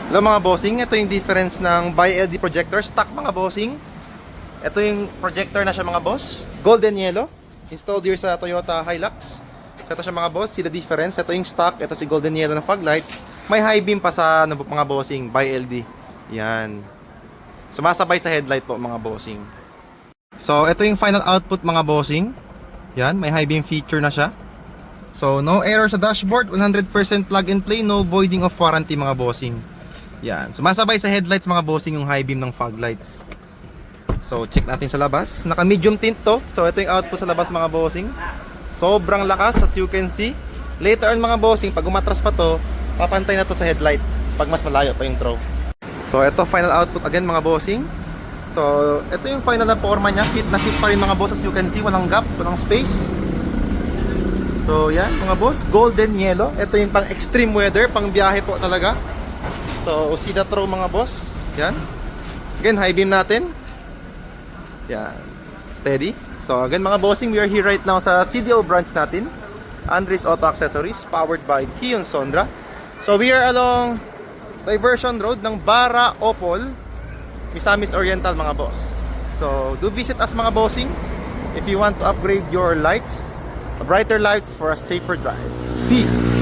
Hello mga bossing, ito yung difference ng bi-LED projector stock mga bossing. Ito yung projector na siya mga boss, golden yellow, installed here sa Toyota Hilux. So ito siya mga boss, see the difference. Ito yung stock, ito si golden yellow na fog lights. May high beam pa sa mga bossing, bi-LED. Yan. Sumasabay sa headlight po mga bossing. So ito yung final output mga bossing. Yan, may high beam feature na siya. So no error sa dashboard, 100% plug and play, no voiding of warranty mga bossing. Yan, sumasabay sa headlights mga bossing yung high beam ng fog lights. So check natin sa labas, naka medium tint to. So ito yung output sa labas mga bossing. Sobrang lakas as you can see. Later on mga bossing, pag umatras pa to, papantay na to sa headlight pag mas malayo pa yung throw. So ito final output again mga bossing. So ito yung final na forma niya, fit na fit pa rin mga boss as you can see, walang gap, walang space. So yan mga boss, golden yellow. Ito yung pang extreme weather, pang biyahe po talaga. So see the throw mga boss. Yan. Again, high beam natin. Yan. Steady. So again mga bossing, we are here right now sa CDO branch natin, Andres Auto Accessories, powered by Kion Sondra. So we are along Diversion Road ng Bara Opol, Misamis Oriental mga boss. So do visit us mga bossing if you want to upgrade your lights, brighter lights for a safer drive. Peace.